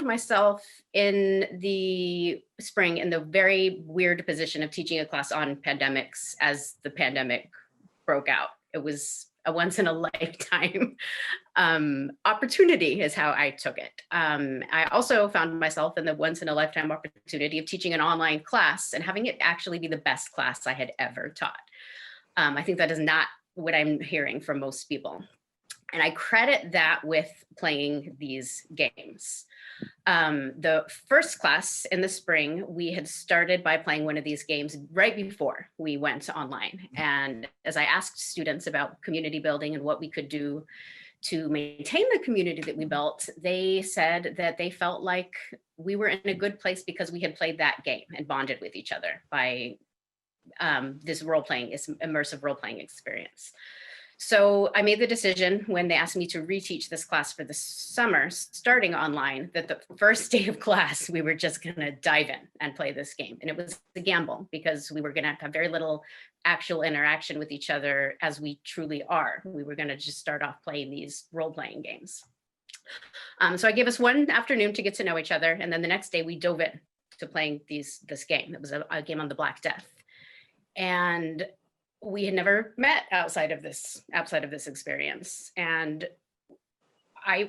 found myself in the spring in the very weird position of teaching a class on pandemics as the pandemic broke out. It was a once in a lifetime opportunity is how I took it. I also found myself in the once in a lifetime opportunity of teaching an online class and having it actually be the best class I had ever taught. I think that is not what I'm hearing from most people. And I credit that with playing these games. The first class in the spring, we had started by playing one of these games right before we went online. And as I asked students about community building and what we could do to maintain the community that we built, they said that they felt like we were in a good place because we had played that game and bonded with each other by this role-playing, this immersive role-playing experience. So I made the decision when they asked me to reteach this class for the summer, starting online, that the first day of class, we were just gonna dive in and play this game. And it was a gamble because we were gonna have very little actual interaction with each other as we truly are. We were gonna just start off playing these role-playing games. So I gave us one afternoon to get to know each other. And then the next day we dove in to playing this game. It was a game on the Black Death. And we had never met outside of this experience. And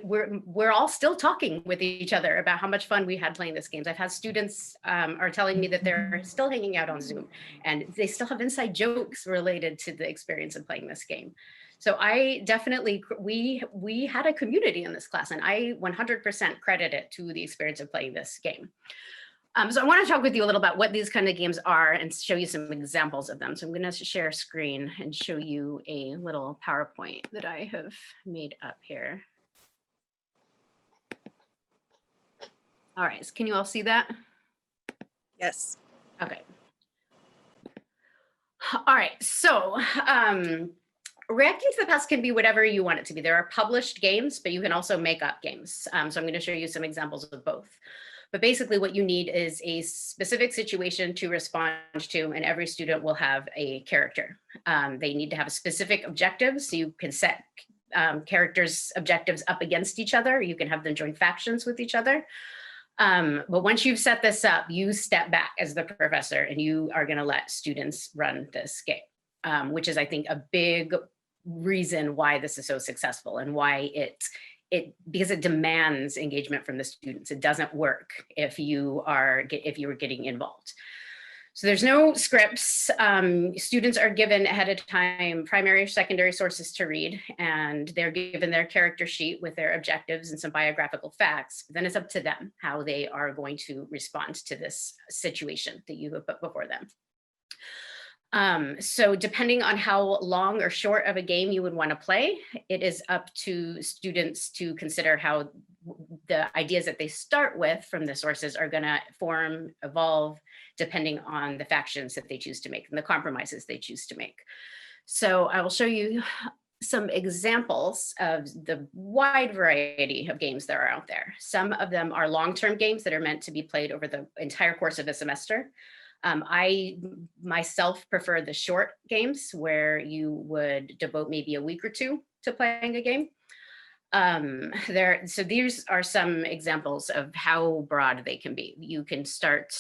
we're all still talking with each other about how much fun we had playing this game. I've had students are telling me that they're still hanging out on Zoom and they still have inside jokes related to the experience of playing this game. So I definitely, we had a community in this class, and I 100% credit it to the experience of playing this game. So I want to talk with you a little about what these kind of games are and show you some examples of them. So I'm going to share a screen and show you a little PowerPoint that I have made up here. All right, so can you all see that? Yes. Okay. All right, so reacting to the past can be whatever you want it to be. There are published games, but you can also make up games. So I'm going to show you some examples of both. But basically what you need is a specific situation to respond to, and every student will have a character. They need to have a specific objectives, so you can set characters' objectives up against each other. You can have them join factions with each other. But once you've set this up, you step back as the professor and you are gonna let students run this game, which is, I think, a big reason why this is so successful and why because it demands engagement from the students. It doesn't work if you are getting involved. So there's no scripts. Students are given ahead of time primary or secondary sources to read, and they're given their character sheet with their objectives and some biographical facts. Then it's up to them how they are going to respond to this situation that you have put before them. So depending on how long or short of a game you would want to play, it is up to students to consider how the ideas that they start with from the sources are going to form, evolve, depending on the factions that they choose to make and the compromises they choose to make. So I will show you some examples of the wide variety of games that are out there. Some of them are long-term games that are meant to be played over the entire course of a semester. I myself prefer the short games where you would devote maybe a week or two to playing a game. So these are some examples of how broad they can be. You can start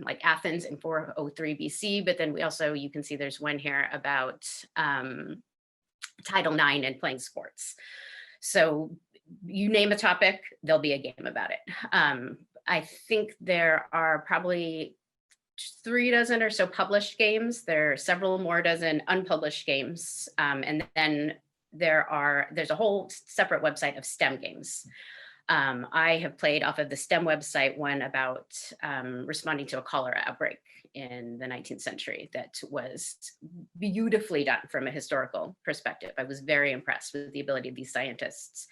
like Athens in 403 BC, but then you can see there's one here about Title IX and playing sports. So you name a topic, there'll be a game about it. I think there are probably 3 dozen or so published games. There are several more dozen unpublished games. And then there's a whole separate website of STEM games. I have played off of the STEM website one about responding to a cholera outbreak in the 19th century that was beautifully done from a historical perspective. I was very impressed with the ability of these scientists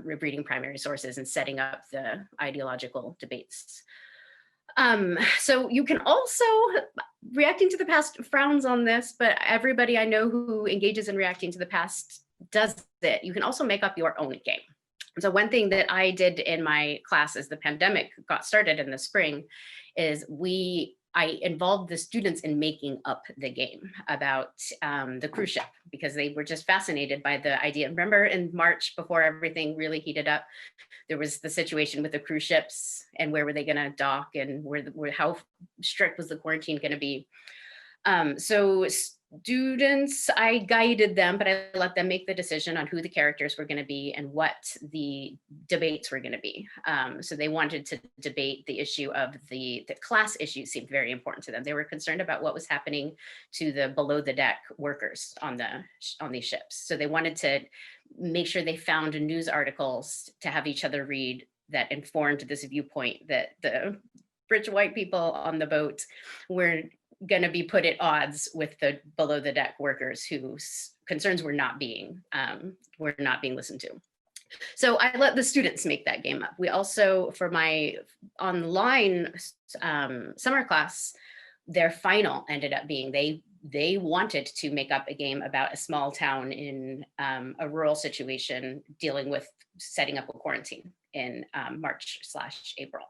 reading primary sources and setting up the ideological debates. So you can also, reacting to the past frowns on this, but everybody I know who engages in reacting to the past does it. You can also make up your own game. So one thing that I did in my class as the pandemic got started in the spring is I involved the students in making up the game about the cruise ship because they were just fascinated by the idea. Remember in March, before everything really heated up, there was the situation with the cruise ships and where were they going to dock and how strict was the quarantine going to be. So students, I guided them, but I let them make the decision on who the characters were going to be and what the debates were going to be. So they wanted to debate the issue of the class issue seemed very important to them. They were concerned about what was happening to the below the deck workers on these ships. So they wanted to make sure they found news articles to have each other read that informed this viewpoint that the rich white people on the boat were going to be put at odds with the below the deck workers whose concerns were not being listened to. So I let the students make that game up. We also, for my online summer class, their final ended up being they wanted to make up a game about a small town in a rural situation dealing with setting up a quarantine in March/April.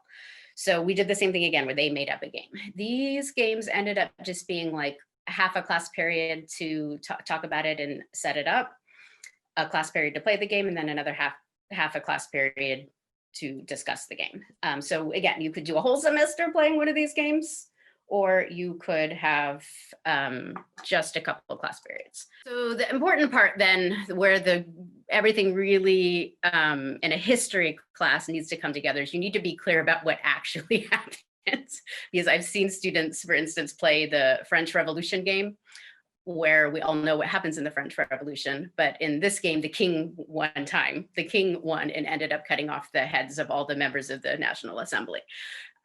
So we did the same thing again where they made up a game. These games ended up just being like half a class period to talk about it and set it up, a class period to play the game, and then another half a class period to discuss the game. So again, you could do a whole semester playing one of these games, or you could have just a couple of class periods. So the important part then, where everything really in a history class needs to come together, is you need to be clear about what actually happens. Because I've seen students, for instance, play the French Revolution game, where we all know what happens in the French Revolution. But in this game, the king won and ended up cutting off the heads of all the members of the National Assembly.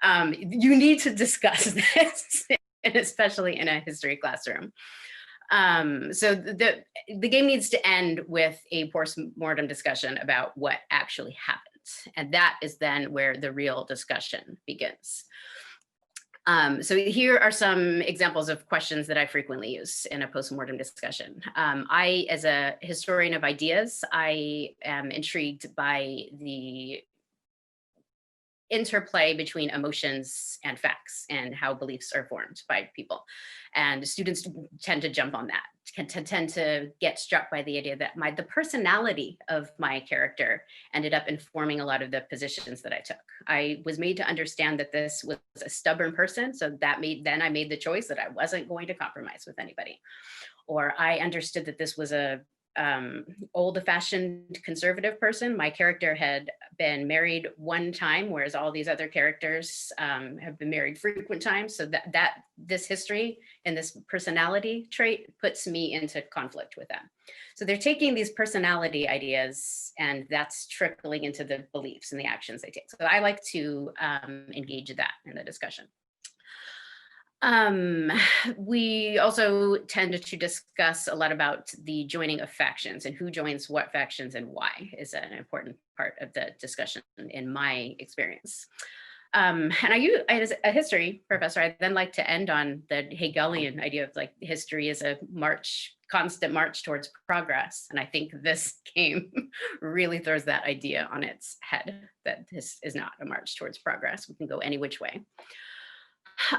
You need to discuss this, and especially in a history classroom. So the game needs to end with a post-mortem discussion about what actually happened. And that is then where the real discussion begins. So here are some examples of questions that I frequently use in a post-mortem discussion. I, as a historian of ideas, I am intrigued by the interplay between emotions and facts and how beliefs are formed by people. And students tend to jump on that, tend to get struck by the idea that the personality of my character ended up informing a lot of the positions that I took. I was made to understand that this was a stubborn person, so then I made the choice that I wasn't going to compromise with anybody. Or I understood that this was a old-fashioned conservative person. My character had been married one time, whereas all these other characters have been married frequent times. So that this history and this personality trait puts me into conflict with them. So they're taking these personality ideas and that's trickling into the beliefs and the actions they take. So I like to engage that in the discussion. We also tend to discuss a lot about the joining of factions and who joins what factions and why is an important part of the discussion in my experience. And as a history professor, I then like to end on the Hegelian idea of like history is a constant march towards progress. And I think this game really throws that idea on its head, that this is not a march towards progress. We can go any which way.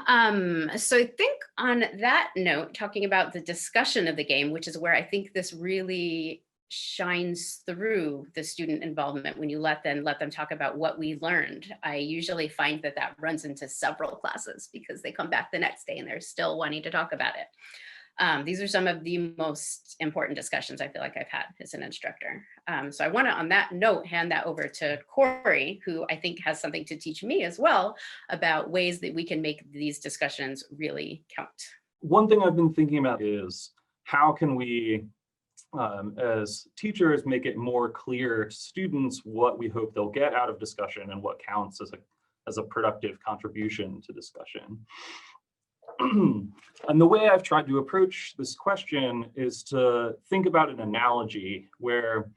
So I think on that note, talking about the discussion of the game, which is where I think this really shines through the student involvement when you let them talk about what we learned. I usually find that runs into several classes because they come back the next day and they're still wanting to talk about it. These are some of the most important discussions I feel like I've had as an instructor. So I want to, on that note, hand that over to Corey, who I think has something to teach me as well about ways that we can make these discussions really count. One thing I've been thinking about is how can we, as teachers, make it more clear to students what we hope they'll get out of discussion and what counts as a productive contribution to discussion. And the way I've tried to approach this question is to think about an analogy where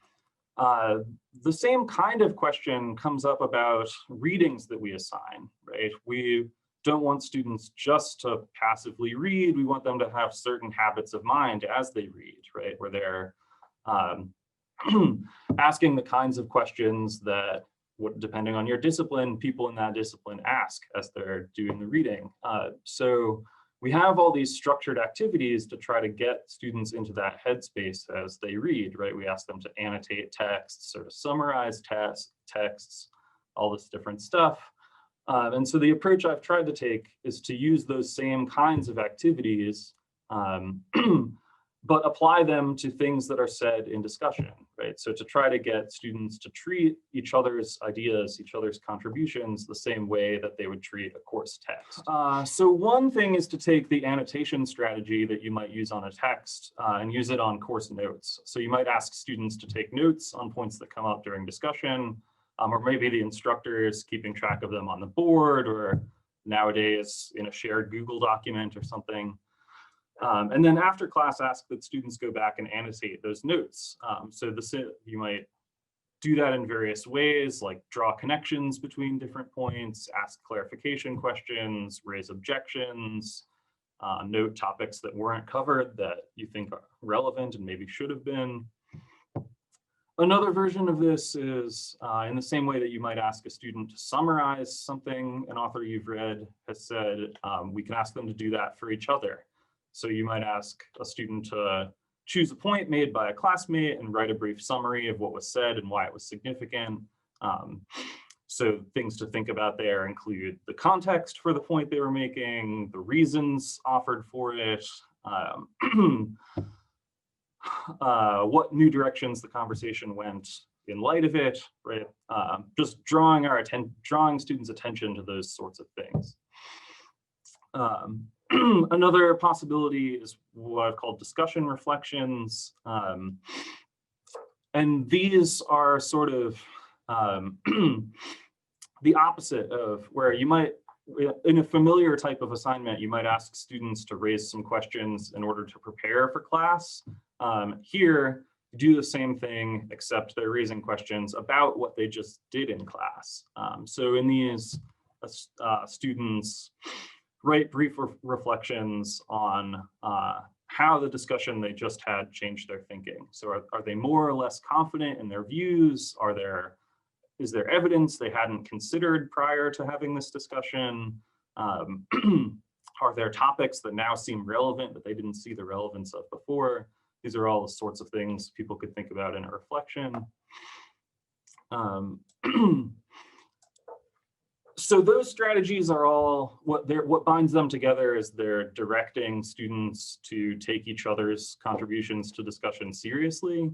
the same kind of question comes up about readings that we assign, right? We don't want students just to passively read. We want them to have certain habits of mind as they read, right? Where they're asking the kinds of questions that what, depending on your discipline, people in that discipline ask as they're doing the reading. So we have all these structured activities to try to get students into that headspace as they read, right? We ask them to annotate texts or to summarize texts, all this different stuff. And so the approach I've tried to take is to use those same kinds of activities, but apply them to things that are said in discussion, right? So to try to get students to treat each other's ideas, each other's contributions the same way that they would treat a course text. So one thing is to take the annotation strategy that you might use on a text and use it on course notes. So you might ask students to take notes on points that come up during discussion, or maybe the instructor is keeping track of them on the board, or nowadays in a shared Google document or something. And then after class, ask that students go back and annotate those notes. So you might do that in various ways, like draw connections between different points, ask clarification questions, raise objections, note topics that weren't covered that you think are relevant and maybe should have been. Another version of this is in the same way that you might ask a student to summarize something an author you've read has said, we can ask them to do that for each other. So you might ask a student to choose a point made by a classmate and write a brief summary of what was said and why it was significant. So things to think about there include the context for the point they were making, the reasons offered for it, what new directions the conversation went in light of it, right? Just drawing students' attention to those sorts of things. Another possibility is what I've called discussion reflections. And these are sort of the opposite of where you might, in a familiar type of assignment, you might ask students to raise some questions in order to prepare for class. Here, do the same thing, except they're raising questions about what they just did in class. So in these, students write brief reflections on how the discussion they just had changed their thinking. So are they more or less confident in their views? Is there evidence they hadn't considered prior to having this discussion? Are there topics that now seem relevant that they didn't see the relevance of before? These are all the sorts of things people could think about in a reflection. So those strategies are all, what binds them together is they're directing students to take each other's contributions to discussion seriously.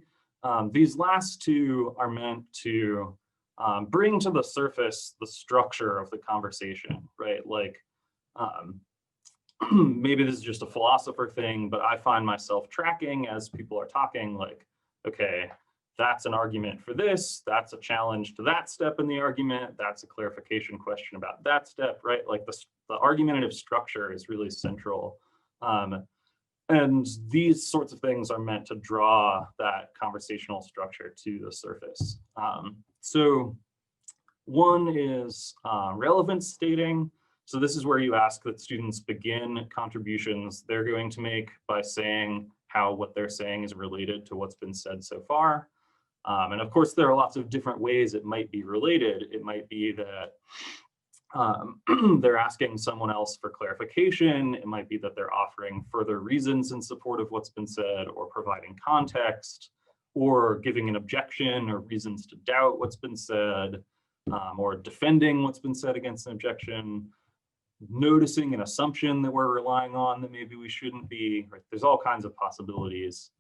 These last two are meant to bring to the surface the structure of the conversation, right? Like, maybe this is just a philosopher thing, but I find myself tracking as people are talking, like, okay, that's an argument for this, that's a challenge to that step in the argument, that's a clarification question about that step, right? Like the argumentative structure is really central. And these sorts of things are meant to draw that conversational structure to the surface. So one is relevance stating. So this is where you ask that students begin contributions they're going to make by saying how what they're saying is related to what's been said so far. And of course, there are lots of different ways it might be related. It might be that they're asking someone else for clarification. It might be that they're offering further reasons in support of what's been said, or providing context, or giving an objection or reasons to doubt what's been said, or defending what's been said against an objection, noticing an assumption that we're relying on that maybe we shouldn't be. Right? There's all kinds of possibilities.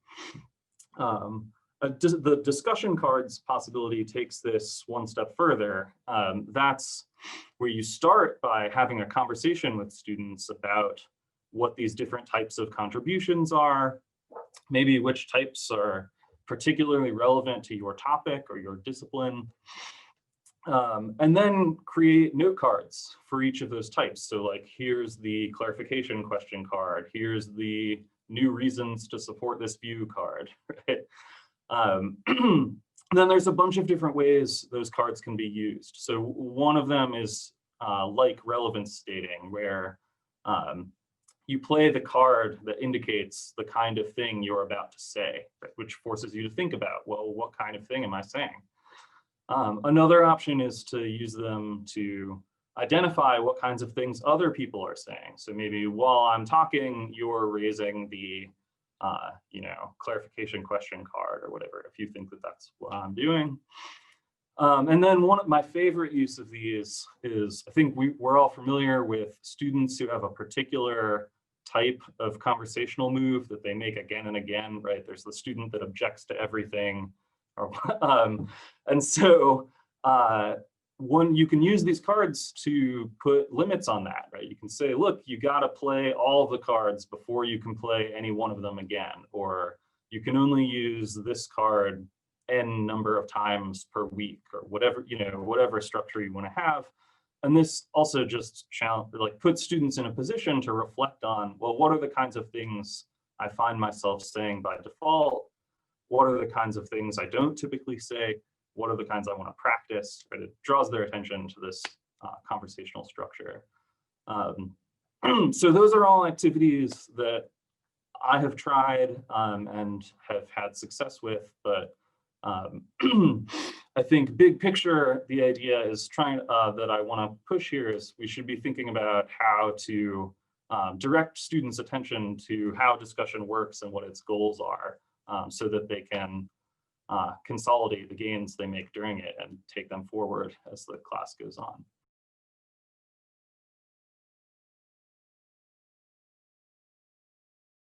The discussion cards possibility takes this one step further. That's where you start by having a conversation with students about what these different types of contributions are, maybe which types are particularly relevant to your topic or your discipline, and then create note cards for each of those types. So like, here's the clarification question card, here's the new reasons to support this view card, right? Then there's a bunch of different ways those cards can be used. So one of them is like relevance stating, where you play the card that indicates the kind of thing you're about to say, which forces you to think about, well, what kind of thing am I saying? Another option is to use them to identify what kinds of things other people are saying. So maybe while I'm talking, you're raising the clarification question card or whatever, if you think that that's what I'm doing. And then one of my favorite use of these is, I think we're all familiar with students who have a particular type of conversational move that they make again and again, right? There's the student that objects to everything. And so you can use these cards to put limits on that, right? You can say, look, you gotta play all of the cards before you can play any one of them again, or you can only use this card n number of times per week, or whatever, whatever structure you wanna have. And this also just puts students in a position to reflect on, well, what are the kinds of things I find myself saying by default? What are the kinds of things I don't typically say? What are the kinds I want to practice? Right? It draws their attention to this conversational structure. So those are all activities that I have tried and have had success with, but I think big picture, the idea is that I want to push here is we should be thinking about how to direct students' attention to how discussion works and what its goals are, so that they can consolidate the gains they make during it and take them forward as the class goes on.